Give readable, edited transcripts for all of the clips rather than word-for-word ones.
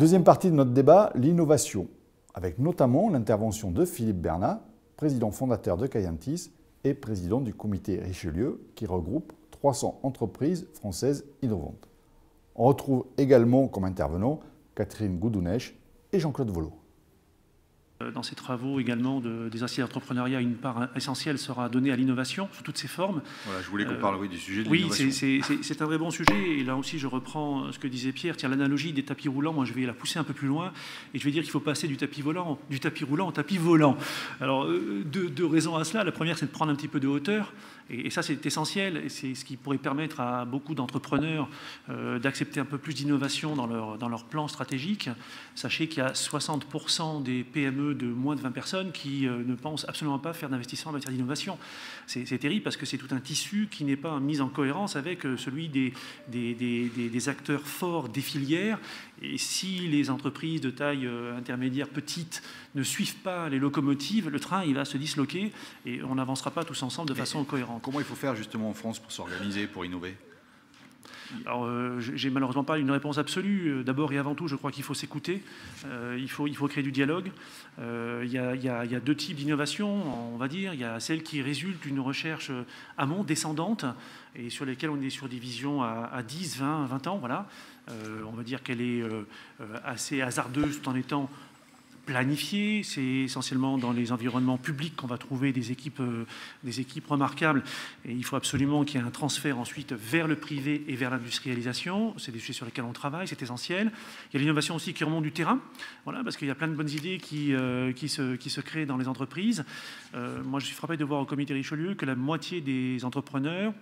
Deuxième partie de notre débat, l'innovation, avec notamment l'intervention de Philippe Bernat, président fondateur de Cayantis et président du comité Richelieu, qui regroupe 300 entreprises françaises innovantes. On retrouve également comme intervenants Catherine Goudounèche et Jean-Claude Volot. Dans ces travaux également des assises d'entrepreneuriat, une part essentielle sera donnée à l'innovation sous toutes ses formes. Voilà, je voulais qu'on parle du sujet de l'innovation. Oui, c'est un vrai bon sujet. Et là aussi, je reprends ce que disait Pierre. Tiens, l'analogie des tapis roulants, moi, je vais la pousser un peu plus loin. Et je vais dire qu'il faut passer du tapis roulant au tapis volant. Alors, deux raisons à cela. La première, c'est de prendre un petit peu de hauteur. Et ça, c'est essentiel. Et c'est ce qui pourrait permettre à beaucoup d'entrepreneurs d'accepter un peu plus d'innovation dans leur plan stratégique. Sachez qu'il y a 60% des PME de moins de 20 personnes qui ne pensent absolument pas faire d'investissement en matière d'innovation. C'est terrible parce que c'est tout un tissu qui n'est pas mis en cohérence avec celui des acteurs forts des filières. Et si les entreprises de taille intermédiaire, petite, ne suivent pas les locomotives, le train il va se disloquer et on n'avancera pas tous ensemble de façon cohérente. Comment il faut faire justement en France pour s'organiser, pour innover ? Alors, j'ai malheureusement pas une réponse absolue. D'abord et avant tout, je crois qu'il faut s'écouter. Il faut créer du dialogue. Il y a deux types d'innovation, on va dire. Il y a celle qui résulte d'une recherche amont, descendante, et sur lesquelles on est sur des visions à 10, 20 ans. Voilà. On va dire qu'elle est assez hasardeuse tout en étant planifié, c'est essentiellement dans les environnements publics qu'on va trouver des équipes remarquables. Et il faut absolument qu'il y ait un transfert ensuite vers le privé et vers l'industrialisation. C'est des sujets sur lesquels on travaille, c'est essentiel. Il y a l'innovation aussi qui remonte du terrain, voilà, parce qu'il y a plein de bonnes idées qui se créent dans les entreprises. Moi, je suis frappé de voir au comité Richelieu que la moitié des entrepreneurs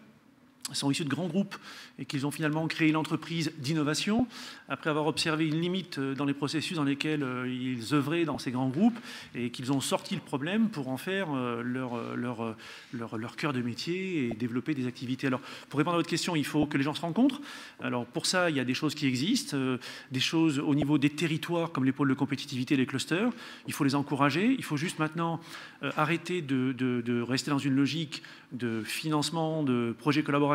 sont issus de grands groupes et qu'ils ont finalement créé l'entreprise d'innovation après avoir observé une limite dans les processus dans lesquels ils œuvraient dans ces grands groupes et qu'ils ont sorti le problème pour en faire leur cœur de métier et développer des activités. Alors, pour répondre à votre question, il faut que les gens se rencontrent. Alors, pour ça, il y a des choses qui existent, des choses au niveau des territoires comme les pôles de compétitivité, les clusters. Il faut les encourager. Il faut juste maintenant arrêter de rester dans une logique de financement de projets collaboratifs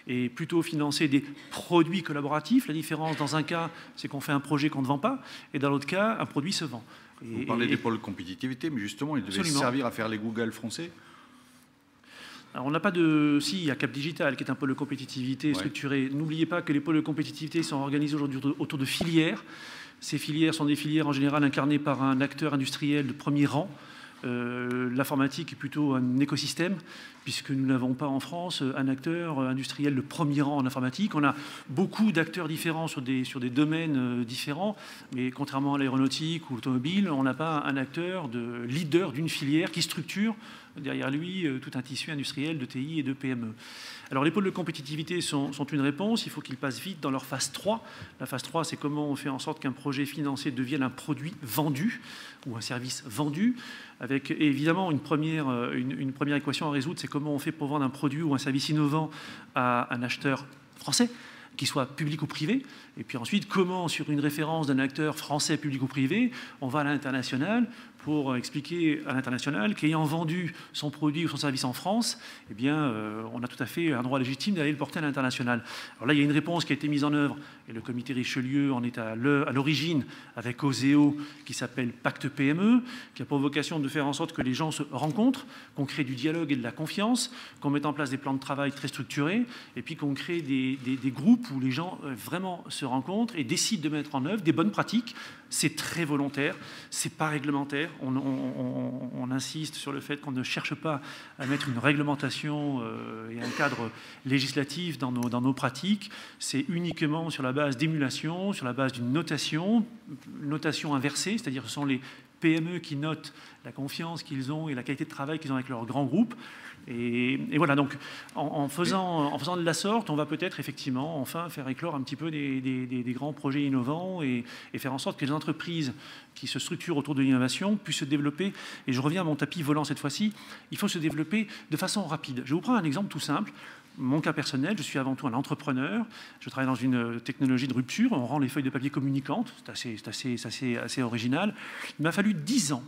et plutôt financer des produits collaboratifs. La différence dans un cas, c'est qu'on fait un projet qu'on ne vend pas, et dans l'autre cas, un produit se vend. Vous parlez des pôles de compétitivité, mais justement, ils devaient servir à faire les Google français. Alors, on n'a pas de... Si, il y a Cap Digital, qui est un pôle de compétitivité structuré. N'oubliez pas que les pôles de compétitivité sont organisés aujourd'hui autour de filières. Ces filières sont des filières en général incarnées par un acteur industriel de premier rang. L'informatique est plutôt un écosystème, puisque nous n'avons pas en France un acteur industriel de premier rang en informatique. On a beaucoup d'acteurs différents sur des domaines différents, mais contrairement à l'aéronautique ou l'automobile, on n'a pas un acteur de leader d'une filière qui structure derrière lui tout un tissu industriel de TI et de PME. Alors les pôles de compétitivité sont une réponse, il faut qu'ils passent vite dans leur phase 3. La phase 3, c'est comment on fait en sorte qu'un projet financier devienne un produit vendu ou un service vendu, avec évidemment une première équation à résoudre, c'est comment on fait pour vendre un produit ou un service innovant à un acheteur français, qu'il soit public ou privé, et puis ensuite comment, sur une référence d'un acteur français public ou privé, on va à l'international pour expliquer à l'international qu'ayant vendu son produit ou son service en France, eh bien, on a tout à fait un droit légitime d'aller le porter à l'international. Alors là, il y a une réponse qui a été mise en œuvre, et le comité Richelieu en est à l'origine, avec Oseo, qui s'appelle Pacte PME, qui a pour vocation de faire en sorte que les gens se rencontrent, qu'on crée du dialogue et de la confiance, qu'on mette en place des plans de travail très structurés, et puis qu'on crée des groupes où les gens vraiment se rencontrent et décident de mettre en œuvre des bonnes pratiques. C'est très volontaire, c'est pas réglementaire. On insiste sur le fait qu'on ne cherche pas à mettre une réglementation et un cadre législatif dans nos pratiques. C'est uniquement sur la base d'émulation, sur la base d'une notation inversée, c'est-à-dire que ce sont les PME qui notent la confiance qu'ils ont et la qualité de travail qu'ils ont avec leurs grands groupes. Et voilà, donc en faisant de la sorte, on va peut-être effectivement enfin faire éclore un petit peu des grands projets innovants et faire en sorte que les entreprises qui se structurent autour de l'innovation puissent se développer. Et je reviens à mon tapis volant cette fois-ci, il faut se développer de façon rapide. Je vais vous prendre un exemple tout simple. Mon cas personnel, je suis avant tout un entrepreneur. Je travaille dans une technologie de rupture. On rend les feuilles de papier communicantes. C'est assez original. Il m'a fallu 10 ans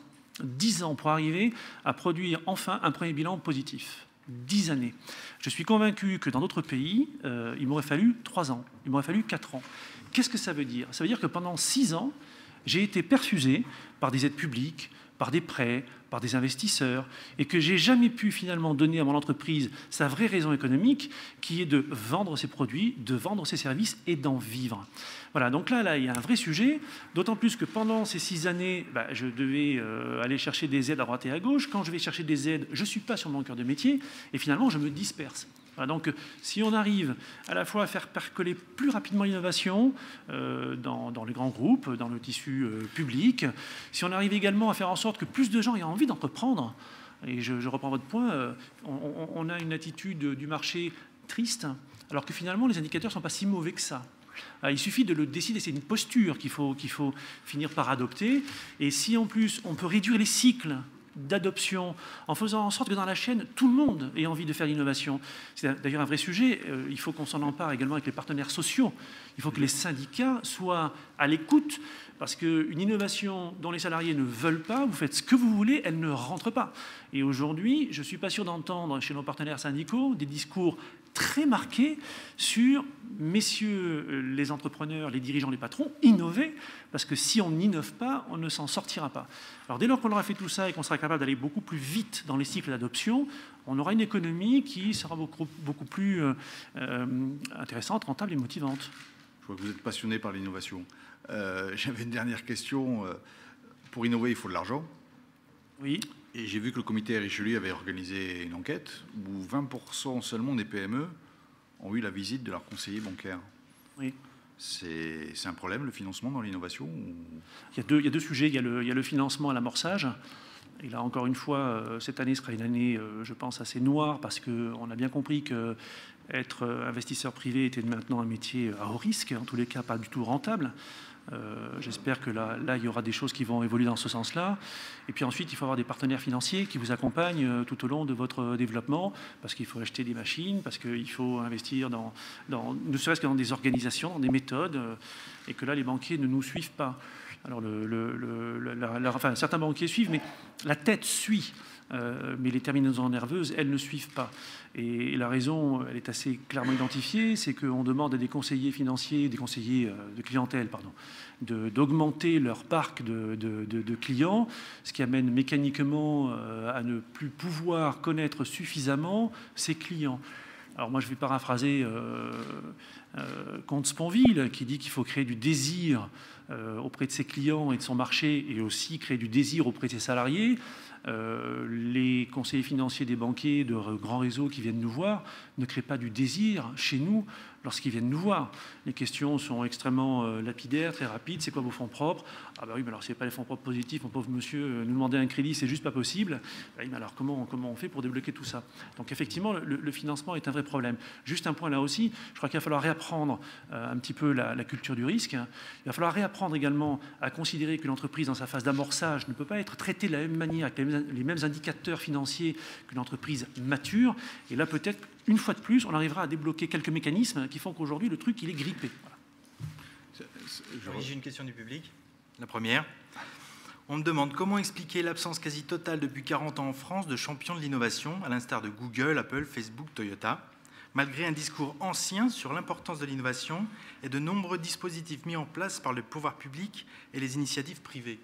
pour arriver à produire enfin un premier bilan positif. 10 années. Je suis convaincu que dans d'autres pays, il m'aurait fallu 3 ans, il m'aurait fallu 4 ans. Qu'est-ce que ça veut dire? Ça veut dire que pendant 6 ans, j'ai été perfusé par des aides publiques, par des prêts, par des investisseurs, et que j'ai jamais pu finalement donner à mon entreprise sa vraie raison économique, qui est de vendre ses produits, de vendre ses services et d'en vivre. Voilà, donc là, il y a un vrai sujet, d'autant plus que pendant ces 6 années, je devais aller chercher des aides à droite et à gauche. Quand je vais chercher des aides, je ne suis pas sur mon cœur de métier, et finalement, je me disperse. Voilà, donc, si on arrive à la fois à faire percoler plus rapidement l'innovation dans les grands groupes, dans le tissu public, si on arrive également à faire en sorte que plus de gens aient envie d'entreprendre, et je reprends votre point, on a une attitude du marché triste, alors que finalement, les indicateurs ne sont pas si mauvais que ça. Il suffit de le décider, c'est une posture qu'il faut finir par adopter. Et si en plus on peut réduire les cycles d'adoption en faisant en sorte que dans la chaîne, tout le monde ait envie de faire l'innovation. C'est d'ailleurs un vrai sujet, il faut qu'on s'en empare également avec les partenaires sociaux. Il faut que les syndicats soient à l'écoute, parce qu'une innovation dont les salariés ne veulent pas, vous faites ce que vous voulez, elle ne rentre pas. Et aujourd'hui, je ne suis pas sûr d'entendre chez nos partenaires syndicaux des discours très marqués sur « messieurs les entrepreneurs, les dirigeants, les patrons, innover », parce que si on n'innove pas, on ne s'en sortira pas. Alors dès lors qu'on aura fait tout ça et qu'on sera capable d'aller beaucoup plus vite dans les cycles d'adoption, on aura une économie qui sera beaucoup plus intéressante, rentable et motivante. Je vois que vous êtes passionné par l'innovation. J'avais une dernière question. Pour innover, il faut de l'argent. Oui. Et j'ai vu que le comité Richelieu avait organisé une enquête où 20% seulement des PME ont eu la visite de leur conseiller bancaire. Oui. C'est un problème, le financement dans l'innovation ou... Il y a deux sujets. Il y a le financement à l'amorçage. Et là, encore une fois, cette année sera une année, je pense, assez noire, parce qu'on a bien compris qu'être investisseur privé était maintenant un métier à haut risque, en tous les cas pas du tout rentable. J'espère que là, il y aura des choses qui vont évoluer dans ce sens-là. Et puis ensuite, il faut avoir des partenaires financiers qui vous accompagnent tout au long de votre développement, parce qu'il faut acheter des machines, parce qu'il faut investir ne serait-ce que dans des organisations, dans des méthodes, et que là, les banquiers ne nous suivent pas. Alors, enfin, certains banquiers suivent, mais la tête suit. Mais les terminaisons nerveuses, elles ne suivent pas. Et la raison, elle est assez clairement identifiée, c'est qu'on demande à des conseillers financiers, des conseillers de clientèle, pardon, d'augmenter leur parc de clients, ce qui amène mécaniquement à ne plus pouvoir connaître suffisamment ses clients. Alors moi, je vais paraphraser Comte Sponville, qui dit qu'il faut créer du désir auprès de ses clients et de son marché, et aussi créer du désir auprès de ses salariés. Les conseillers financiers des banquiers de grands réseaux qui viennent nous voir ne créent pas du désir chez nous lorsqu'ils viennent nous voir. Les questions sont extrêmement lapidaires, très rapides. C'est quoi vos fonds propres? Ah bah oui, mais alors si ce n'est pas les fonds propres positifs, mon pauvre monsieur, nous demander un crédit, c'est juste pas possible. Bah oui, mais alors comment on fait pour débloquer tout ça? Donc effectivement, le financement est un vrai problème. Juste un point là aussi, je crois qu'il va falloir réapprendre un petit peu la culture du risque. Il va falloir réapprendre également à considérer que l'entreprise, dans sa phase d'amorçage, ne peut pas être traitée de la même manière, avec les mêmes indicateurs financiers qu'une entreprise mature. Et là, peut-être, une fois de plus, on arrivera à débloquer quelques mécanismes qui font qu'aujourd'hui, le truc, il est grippé. Voilà. J'ai une question du public. La première. On me demande comment expliquer l'absence quasi totale depuis 40 ans en France de champions de l'innovation, à l'instar de Google, Apple, Facebook, Toyota, malgré un discours ancien sur l'importance de l'innovation et de nombreux dispositifs mis en place par le pouvoir public et les initiatives privées.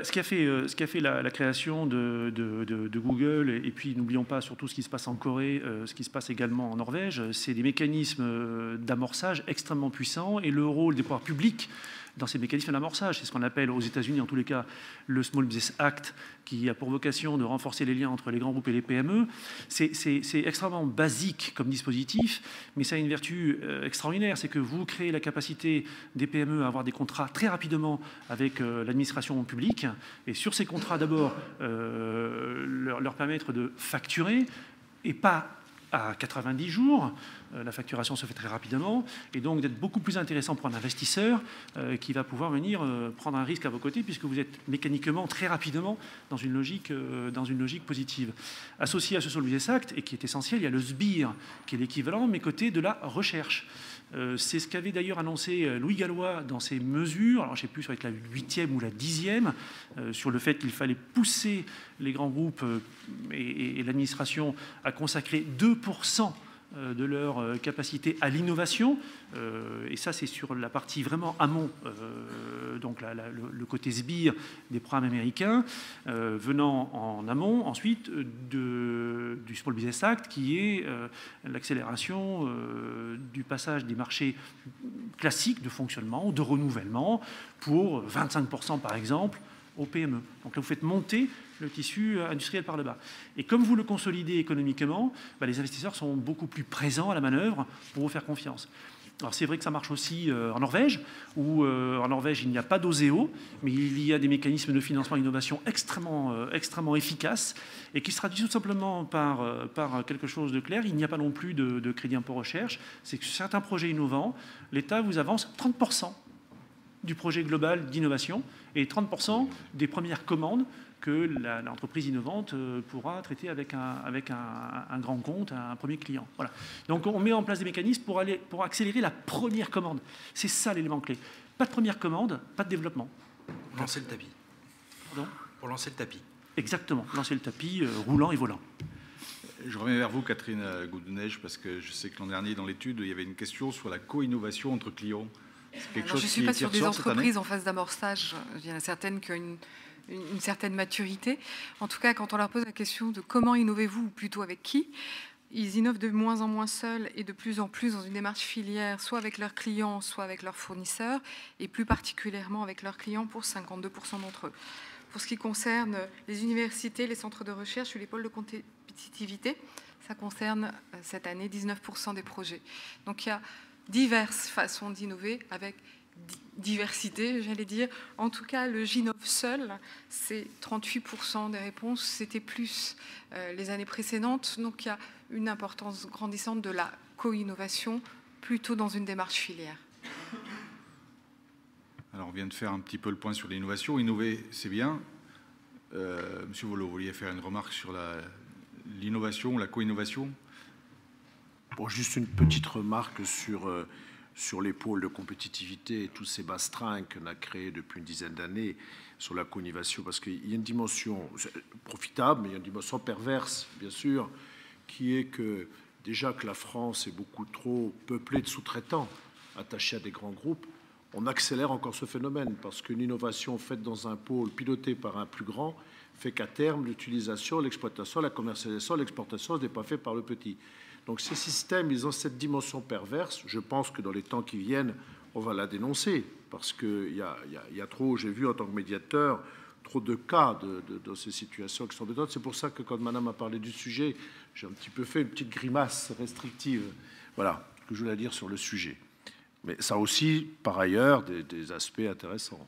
Ce qui a fait la création de Google, et puis n'oublions pas surtout ce qui se passe en Corée, ce qui se passe également en Norvège, c'est des mécanismes d'amorçage extrêmement puissants, et le rôle des pouvoirs publics dans ces mécanismes d'amorçage, c'est ce qu'on appelle aux États-Unis, en tous les cas, le Small Business Act, qui a pour vocation de renforcer les liens entre les grands groupes et les PME. C'est extrêmement basique comme dispositif, mais ça a une vertu extraordinaire, c'est que vous créez la capacité des PME à avoir des contrats très rapidement avec l'administration publique, et sur ces contrats, d'abord, leur permettre de facturer, et pas à 90 jours, la facturation se fait très rapidement, et donc d'être beaucoup plus intéressant pour un investisseur qui va pouvoir venir prendre un risque à vos côtés, puisque vous êtes mécaniquement, très rapidement, dans une logique positive. Associé à ce Small Business Act, et qui est essentiel, il y a le SBIR, qui est l'équivalent, mais côté de la recherche. C'est ce qu'avait d'ailleurs annoncé Louis Gallois dans ses mesures, alors je ne sais plus, ça va être la 8e ou la 10e, sur le fait qu'il fallait pousser les grands groupes et l'administration à consacrer 2% de leur capacité à l'innovation, et ça c'est sur la partie vraiment amont, donc le côté sbire des programmes américains, venant en amont ensuite du Small Business Act, qui est l'accélération du passage des marchés classiques de fonctionnement, de renouvellement, pour 25% par exemple aux PME. Donc là vous faites monter le tissu industriel par le bas. Et comme vous le consolidez économiquement, les investisseurs sont beaucoup plus présents à la manœuvre pour vous faire confiance. Alors c'est vrai que ça marche aussi en Norvège, où en Norvège il n'y a pas d'OSEO, mais il y a des mécanismes de financement et d'innovation extrêmement efficaces, et qui se traduisent tout simplement par quelque chose de clair. Il n'y a pas non plus de crédit impôt recherche. C'est que sur certains projets innovants, l'État vous avance 30% du projet global d'innovation et 30% des premières commandes que l'entreprise innovante pourra traiter avec un grand compte, un premier client. Voilà. Donc on met en place des mécanismes pour accélérer la première commande. C'est ça l'élément clé. Pas de première commande, pas de développement. Lancer le tapis. Pardon ? Pour lancer le tapis. Exactement, lancer le tapis roulant et volant. Je reviens vers vous, Catherine Goudenège, parce que je sais que l'an dernier, dans l'étude, il y avait une question sur la co-innovation entre clients. Alors, je ne suis pas sur des entreprises en phase d'amorçage. Il y en a certaines qui ont une certaine maturité. En tout cas, quand on leur pose la question de comment innovez-vous, ou plutôt avec qui, ils innovent de moins en moins seuls et de plus en plus dans une démarche filière, soit avec leurs clients, soit avec leurs fournisseurs, et plus particulièrement avec leurs clients pour 52% d'entre eux. Pour ce qui concerne les universités, les centres de recherche ou les pôles de compétitivité, ça concerne cette année 19% des projets. Donc il y a diverses façons d'innover avec diversité, j'allais dire. En tout cas, le Ginov seul, c'est 38% des réponses. C'était plus les années précédentes. Donc, il y a une importance grandissante de la co-innovation, plutôt dans une démarche filière. Alors, on vient de faire un petit peu le point sur l'innovation. Innover, c'est bien. Monsieur Volo, vous vouliez faire une remarque sur l'innovation, la co-innovation ? Bon, juste une petite remarque sur les pôles de compétitivité et tous ces bastrins qu'on a créés depuis une dizaine d'années sur la co-innovation, parce qu'il y a une dimension profitable, mais il y a une dimension perverse, bien sûr, qui est que déjà que la France est beaucoup trop peuplée de sous-traitants attachés à des grands groupes, on accélère encore ce phénomène, parce qu'une innovation faite dans un pôle piloté par un plus grand fait qu'à terme, l'utilisation, l'exploitation, la commercialisation, l'exportation n'est pas fait par le petit. Donc ces systèmes, ils ont cette dimension perverse. Je pense que dans les temps qui viennent, on va la dénoncer, parce qu'il y a trop, j'ai vu en tant que médiateur, trop de cas de ces situations qui sont embêtantes. C'est pour ça que quand madame a parlé du sujet, j'ai un petit peu fait une petite grimace restrictive. Voilà ce que je voulais dire sur le sujet. Mais ça a aussi, par ailleurs, des aspects intéressants.